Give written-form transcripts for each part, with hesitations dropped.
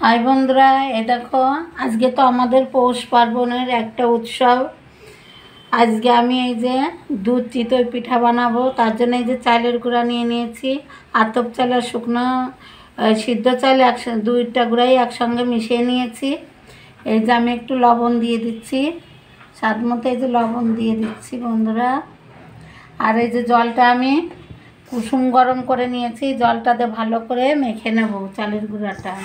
हाय बंधुरा ये देखो आज के तो हमारे पौष पार्वणेर एक उत्सव आज के आमी এই যে দুধ চিতই পিঠা বানাবো তার জন্য এই যে চালের গুঁড়া নিয়ে নিয়েছি আতপ চাল আর শুকনো সিদ্ধ চাল দুইটা গুঁড়াই একসঙ্গে মিশিয়ে নিয়েছি। এই যে আমি একটু লবণ দিয়ে দিচ্ছি স্বাদ মতো এই যে লবণ দিয়ে দিচ্ছি বন্ধুরা। আর এই যে জলটা আমি কুসুম গরম করে নিয়েছি জলটাতে ভালো করে মেখে নেব চালের গুঁড়াটা।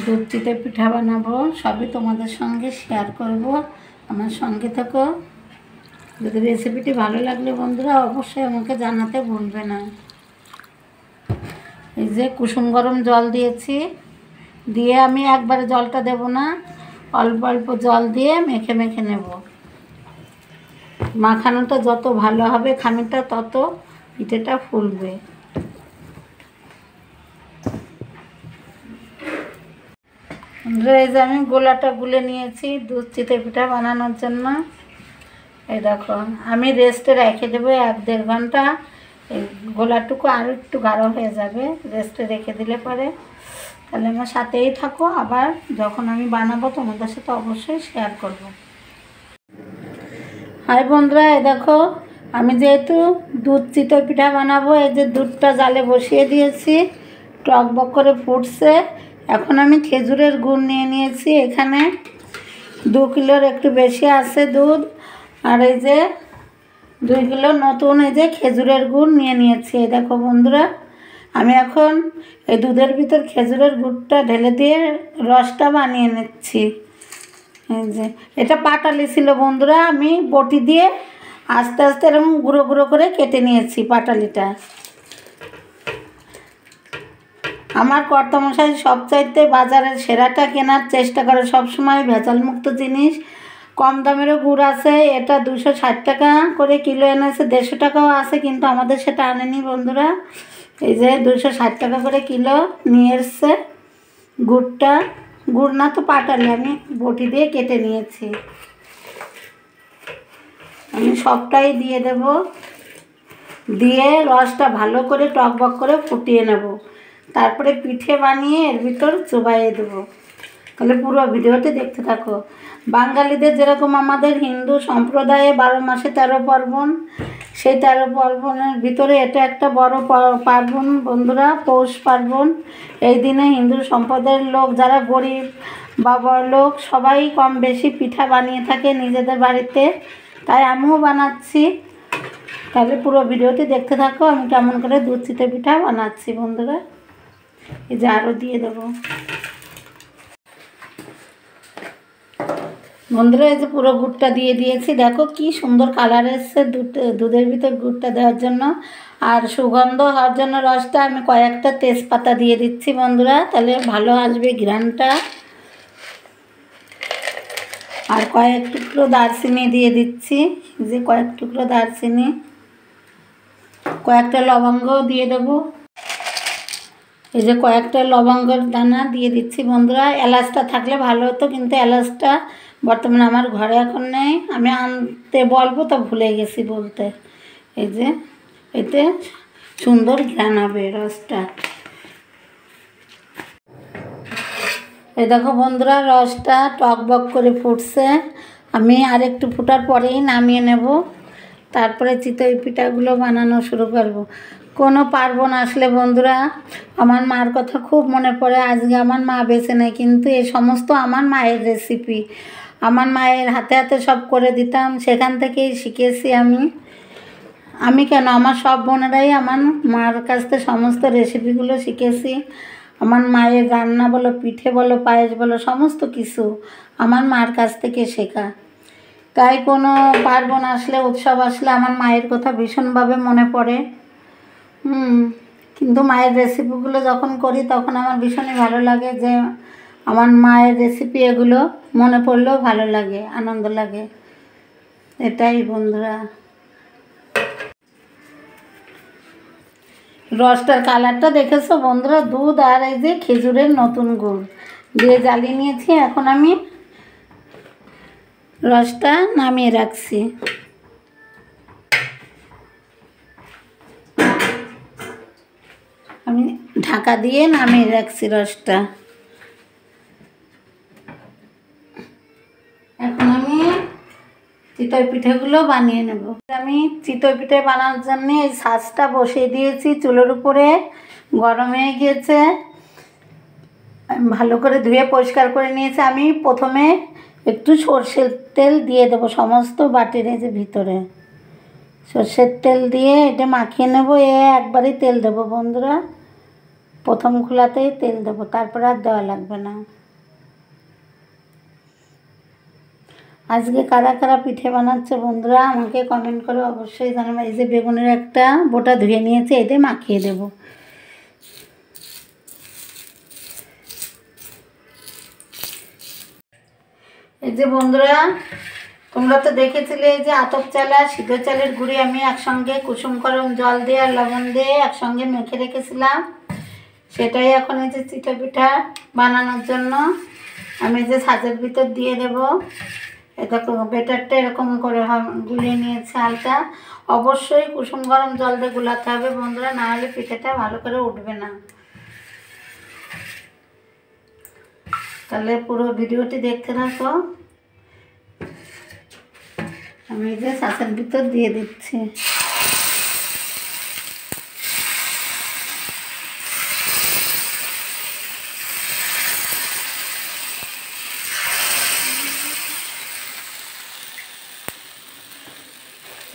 দুধ চিতই পিঠা বানাবো সবই তোমাদের সঙ্গে শেয়ার করব, আমার সঙ্গে থেকো। যদি রেসিপিটি ভালো লাগলে বন্ধুরা অবশ্যই আমাকে জানাতে ভুলবে না। এই যে কুসুম গরম জল দিয়েছি, দিয়ে আমি একবারে জলটা দেব না, অল্প অল্প জল দিয়ে মেখে মেখে নেব। মাখানোটা যত ভালো হবে খামিরটা তত পিঠেটা ফুলবে। এই যে আমি গোলাটা গুলে নিয়েছি দুধ চিতই পিঠা বানানোর জন্য। এই দেখো আমি রেস্টে রেখে দেবো 1-1.5 ঘন্টা। এই গোলাটুকু আরও একটু গাঢ় হয়ে যাবে রেস্টে রেখে দিলে পরে, তাহলে আমার সাথেই থাকো। আবার যখন আমি বানাবো তোমাদের সাথে অবশ্যই শেয়ার করব। হাই বন্ধুরা এই দেখো আমি যেহেতু দুধ চিতই পিঠা বানাবো এই যে দুধটা জালে বসিয়ে দিয়েছি, টকবক করে ফুটছে। এখন আমি খেজুরের গুড় নিয়ে নিয়েছি, এখানে 2 কিলোর একটু বেশি আছে দুধ। আর এই যে 2 কিলো নতুন এই যে খেজুরের গুড় নিয়ে নিয়েছি। এই দেখো বন্ধুরা আমি এখন এই দুধের ভিতর খেজুরের গুড়টা ঢেলে দিয়ে রসটা বানিয়ে নিচ্ছি। এই যে এটা পাটালি ছিল বন্ধুরা, আমি বটি দিয়ে আস্তে আস্তে এরকম গুঁড়ো গুঁড়ো করে কেটে নিয়েছি পাটালিটা। আমার কর্তামশাই সবচাইতে বাজারের সেরাটা কেনার চেষ্টা করে সবসময়, ভেজালমুক্ত জিনিস। কম দামেরও গুড় আছে, এটা 260 টাকা করে কিলো এনেছে, 150 টাকাও আছে কিন্তু আমাদের সেটা আনেনি বন্ধুরা। এই যে 260 টাকা করে কিলো নিয়ে এসছে গুড়টা। গুড় না তো পাটালি, আমি বটি দিয়ে কেটে নিয়েছি। আমি সবটাই দিয়ে দেব, দিয়ে রসটা ভালো করে টকবক করে ফুটিয়ে নেব, তারপরে পিঠে বানিয়ে এর ভিতর চুবাইয়ে দেবো। তাহলে পুরো ভিডিওটি দেখতে থাকো। বাঙালিদের যেরকম আমাদের হিন্দু সম্প্রদায়ে 12 মাসে 13 পার্বণ, সেই 13 পার্বণের ভিতরে এটা একটা বড় পার্বণ বন্ধুরা, পৌষ পার্বণ। এই দিনে হিন্দু সম্প্রদায়ের লোক যারা গরিব বা বড়লোক সবাই কম বেশি পিঠা বানিয়ে থাকে নিজেদের বাড়িতে, তাই আমিও বানাচ্ছি। তাহলে পুরো ভিডিওটি দেখতে থাকো আমি কেমন করে দুধ চিতই পিঠা বানাচ্ছি বন্ধুরা। এই যে আরও দিয়ে দেবো বন্ধুরা। এই যে পুরো গুড়টা দিয়ে দিয়েছি, দেখো কি সুন্দর কালার এসছে দুধের ভিতর গুড়টা দেওয়ার জন্য। আর সুগন্ধ হওয়ার জন্য রসটা আমি কয়েকটা তেজপাতা দিয়ে দিচ্ছি বন্ধুরা, তাহলে ভালো আসবে ঘ্রাণটা। আর কয়েক টুকরো দারচিনি দিয়ে দিচ্ছি, যে কয়েক টুকরো দারচিনি, কয়েকটা লবঙ্গও দিয়ে দেবো। এই যে কয়েকটা লবঙ্গের দানা দিয়ে দিচ্ছি বন্ধুরা। এলাচটা থাকলে ভালো হতো কিন্তু এলাচটা বর্তমানে আমার ঘরে এখন নেই, আমি আনতে বলবো তো ভুলে গেছি বলতে। এই যে এতে সুন্দর ঘ্রাণ হবে রসটা। এই দেখো বন্ধুরা রসটা টকবক করে ফুটছে, আমি আর একটু ফুটার পরেই নামিয়ে নেব, তারপরে চিতই পিঠাগুলো বানানো শুরু করব। কোনো পার্বণ আসলে বন্ধুরা আমার মার কথা খুব মনে পড়ে। আজকে আমার মা বেঁচে নেই কিন্তু এই সমস্ত আমার মায়ের রেসিপি, আমার মায়ের হাতে হাতে সব করে দিতাম, সেখান থেকেই শিখেছি আমি কেন আমার সব বোনেরাই আমার মার কাছ থেকে সমস্ত রেসিপিগুলো শিখেছি। আমার মায়ের রান্না বলো, পিঠে বলো, পায়েস বলো, সমস্ত কিছু আমার মার কাছ থেকে শেখা। তাই কোনো পার্বণ আসলে উৎসব আসলে আমার মায়ের কথা ভীষণভাবে মনে পড়ে। কিন্তু মায়ের রেসিপিগুলো যখন করি তখন আমার ভীষণই ভালো লাগে যে আমার মায়ের রেসিপি এগুলো মনে পড়লেও ভালো লাগে, আনন্দ লাগে। এটাই বন্ধুরা। রসটার কালারটা দেখেছো বন্ধুরা, দুধ আর এই যে খেজুরের নতুন গুড় দিয়ে জ্বালিয়ে নিয়েছি। এখন আমি রসটা নামিয়ে রাখছি। আমি ঢাকা দিয়ে নামিয়ে রাখছি রসটা। এখন আমি চিতই পিঠেগুলো বানিয়ে নেব। আমি চিতই পিঠে বানানোর জন্য এই ছাঁচটা বসিয়ে দিয়েছি চুলোর উপরে, গরম হয়ে গিয়েছে। ভালো করে ধুয়ে পরিষ্কার করে নিয়েছি। আমি প্রথমে একটু সর্ষের তেল দিয়ে দেবো সমস্ত বাটির এই যে ভিতরে। সর্ষের তেল দিয়ে এটা মাখিয়ে নেবো। একবারই তেল দেবো বন্ধুরা, প্রথম খোলাতেই তেল দেবো, তারপর আর দেওয়া লাগবে না। আজকে কারা কারা পিঠে বানাচ্ছে বন্ধুরা আমাকে কমেন্ট করে অবশ্যই জানাবে। এই যে বেগুনের একটা বোটা ধুয়ে নিয়েছি, এতে মাখিয়ে দেবো। এই যে বন্ধুরা, তোমরা তো দেখেছিলে এই যে আতপ চাল আর সিদ্ধ চালের গুঁড়ি আমি একসঙ্গে কুসুম গরম জল দিয়ে আর লবণ দিয়ে একসঙ্গে মেখে রেখেছিলাম। সেটাই এখন এই যে চিতই পিঠা বানানোর জন্য আমি যে ছাঁচের ভিতর দিয়ে দেবো। দেখো বেটারটা এরকম করে গুলিয়ে নিয়েছে হালকা। অবশ্যই কুসুম গরম জল দিয়ে গুলাতে হবে বন্ধুরা, না হলে পিঠাটা ভালো করে উঠবে না। তাহলে পুরো ভিডিওটি দেখতে থাকো। আমি যে ছাঁচের ভিতর দিয়ে দিচ্ছি।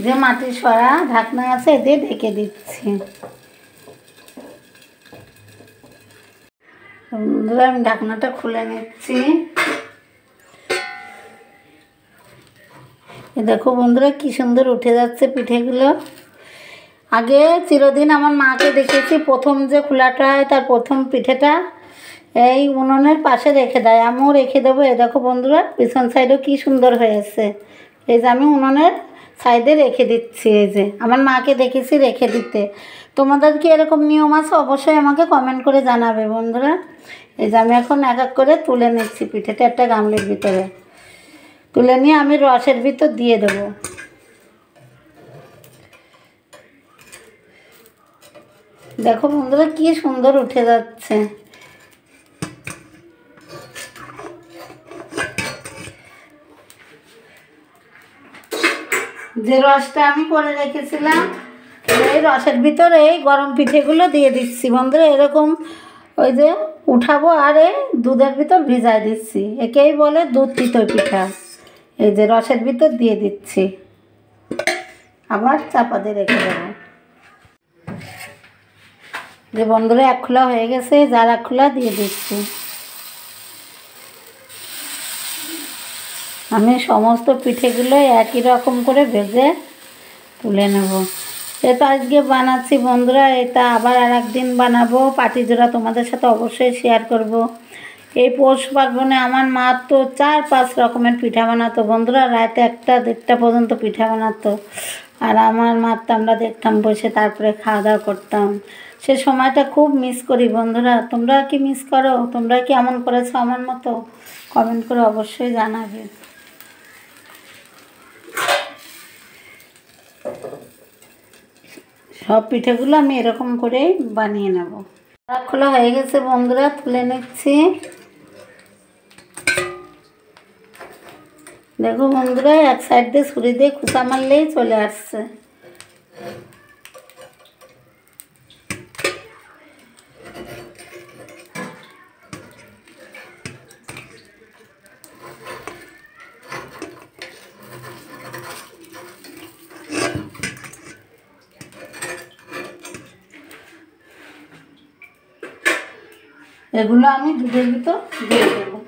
যে মাটির সরা ঢাকনা আছে এতে ঢেকে দিচ্ছি। বন্ধুরা আমি ঢাকনাটা খুলে নিচ্ছি। দেখো বন্ধুরা কি সুন্দর উঠে যাচ্ছে পিঠেগুলো। আগে চিরদিন আমার মাকে দেখেছি প্রথম যে খোলাটা হয় তার প্রথম পিঠেটা এই উনুনের পাশে রেখে দেয়। আমিও রেখে দেবো। এ দেখো বন্ধুরা পিছন সাইডেও কি সুন্দর হয়েছে। এই যে আমি উনুনের সাইডে রেখে দিচ্ছি। এই যে আমার মাকে দেখেছি রেখে দিতে। তোমাদের কি এরকম নিয়ম আছে অবশ্যই আমাকে কমেন্ট করে জানাবে বন্ধুরা। এই যে আমি এখন এক এক করে তুলে নিচ্ছি পিঠেটা একটা গামলির ভিতরে। তুলে নিয়ে আমি রসের ভিতর দিয়ে দেবো। দেখো বন্ধুরা কি সুন্দর উঠে যাচ্ছে। যে রসটা আমি করে রেখেছিলাম এই রসের ভিতরে এই গরম পিঠেগুলো দিয়ে দিচ্ছি বন্ধুরা। এরকম ওই যে উঠাবো আর এই দুধের ভিতর ভিজাই দিচ্ছি। একেই বলে দুধ চিতই পিঠা। এই যে রসের ভিতর দিয়ে দিচ্ছি, আবার চাপা দিয়ে রেখে দেবো। যে বন্ধুরা এক খোলা হয়ে গেছে, যার এক খোলা দিয়ে দিচ্ছি। আমি সমস্ত পিঠেগুলো একই রকম করে ভেজে তুলে নেব। এটা আজকে বানাচ্ছি বন্ধুরা, এটা আবার আর একদিন বানাবো পাটিজোড়া তোমাদের সাথে অবশ্যই শেয়ার করব। এই পৌষ পার্বণে আমার মা তো 4-5 রকমের পিঠা বানাতো বন্ধুরা। রাতে 1টা-1:30 পর্যন্ত পিঠা বানাতো। আর আমার মা তো আমরা দেখতাম বসে, তারপরে খাওয়া দাওয়া করতাম। সে সময়টা খুব মিস করি বন্ধুরা। তোমরা কি মিস করো? তোমরা কি এমন করেছো আমার মতো? কমেন্ট করে অবশ্যই জানাবে। সব পিঠেগুলো আমি এরকম করে বানিয়ে নেব। খোলা হয়ে গেছে বন্ধুরা, তুলে নিচ্ছি। দেখো বন্ধুরা এক সাইড দিয়ে ছুরি দিয়ে খুঁচা মারলেই চলে আসছে। এগুলো আমি দুধের ভিতর দিয়ে দেবো।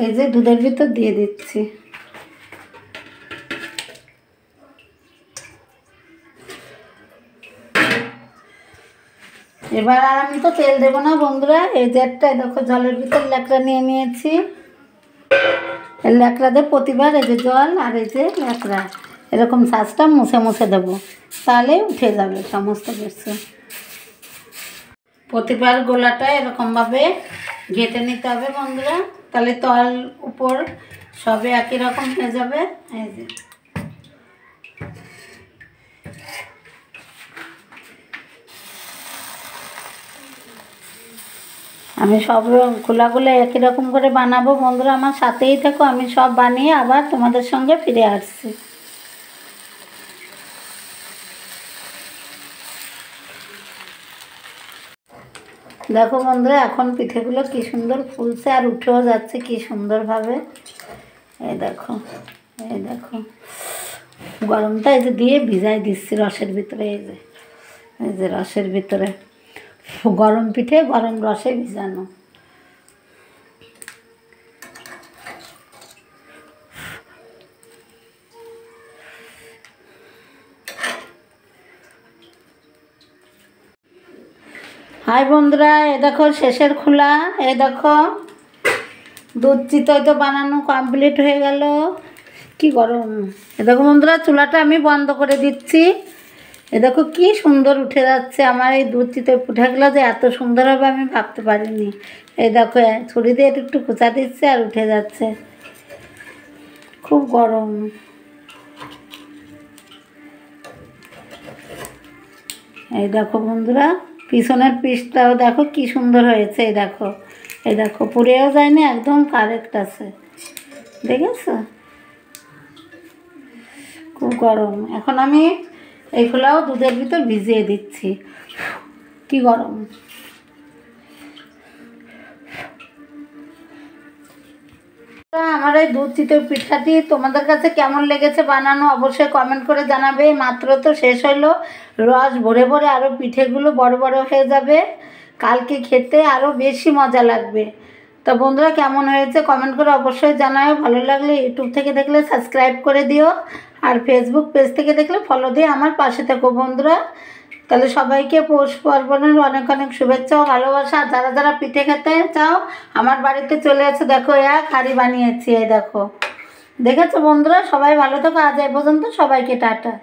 এই যে দুধের ভিতর দিয়ে দিচ্ছি। এবার আর আমি তো তেল দেবো না বন্ধুরা। এই যে একটা দেখো জলের ভিতর ল্যাকড়া নিয়ে নিয়েছি। এই ল্যাকড়া দিয়ে প্রতিবার এই যে জল আর এই যে ল্যাকড়া এরকম ছাঁচটা মুছে মুছে দেবো, তাহলে উঠে যাবে সমস্ত কিছু। প্রতিবার গোলাটা এরকমভাবে ঘেঁটে নিতে হবে বন্ধুরা, তাহলে তল উপর সবে একই রকম হয়ে যাবে। এই যে আমি সব খোলাগুলো একই রকম করে বানাবো। বন্ধুরা আমার সাথেই থাকো, আমি সব বানিয়ে আবার তোমাদের সঙ্গে ফিরে আসছি। দেখো বন্ধুরা এখন পিঠেগুলো কি সুন্দর ফুলছে আর উঠেও যাচ্ছে কি সুন্দরভাবে। এই দেখো, এই দেখো গরমটা এই যে দিয়ে ভিজাই দিচ্ছি রসের ভিতরে। এই যে রসের ভিতরে গরম পিঠে গরম রসে ভিজানো। হাই বন্ধুরা, এ দেখো শেষের খোলা। এ দেখো দুধ চিতই তো বানানো কমপ্লিট হয়ে গেল। কি গরম! এ দেখো বন্ধুরা চুলাটা আমি বন্ধ করে দিচ্ছি। এ দেখো কি সুন্দর উঠে যাচ্ছে আমার এই দুধ চিতই পিঠাগুলো, যে এত সুন্দর হবে আমি ভাবতে পারিনি। এই দেখো ছুরি দিয়ে একটু কুচা দিচ্ছে আর উঠে যাচ্ছে। খুব গরম। এই দেখো বন্ধুরা পিছনের পিসটাও দেখো কি সুন্দর হয়েছে। এই দেখো, এই দেখো পুড়েও যায়নি, একদম কারেক্ট আছে। দেখেছো? খুব গরম। এখন আমি এইগুলাও দুধের ভিতর ভিজিয়ে দিচ্ছি। কি গরম! আমার এই দুধ চিতই পিঠাটি তোমাদের কাছে কেমন লেগেছে বানানো অবশ্যই কমেন্ট করে জানাবে। মাত্র তো শেষ হলো, রস ভরে ভরে আরও পিঠেগুলো বড় বড় হয়ে যাবে, কালকে খেতে আরও বেশি মজা লাগবে। তো বন্ধুরা কেমন হয়েছে কমেন্ট করে অবশ্যই জানাও। ভালো লাগলে ইউটিউব থেকে দেখলে সাবস্ক্রাইব করে দিও, আর ফেসবুক পেজ থেকে দেখলে ফলো দিয়ে আমার পাশে থেকো বন্ধুরা। তাহলে সবাইকে পৌষ পার্বণের অনেক অনেক শুভেচ্ছা ও ভালোবাসা। যারা যারা পিঠে খেতে চাও আমার বাড়িতে চলে এসে দেখো এক হাঁড়ি বানিয়েছি। এই দেখো, দেখেছো বন্ধুরা? সবাই ভালো থাকো। আজ এই পর্যন্ত, সবাইকে টাটা।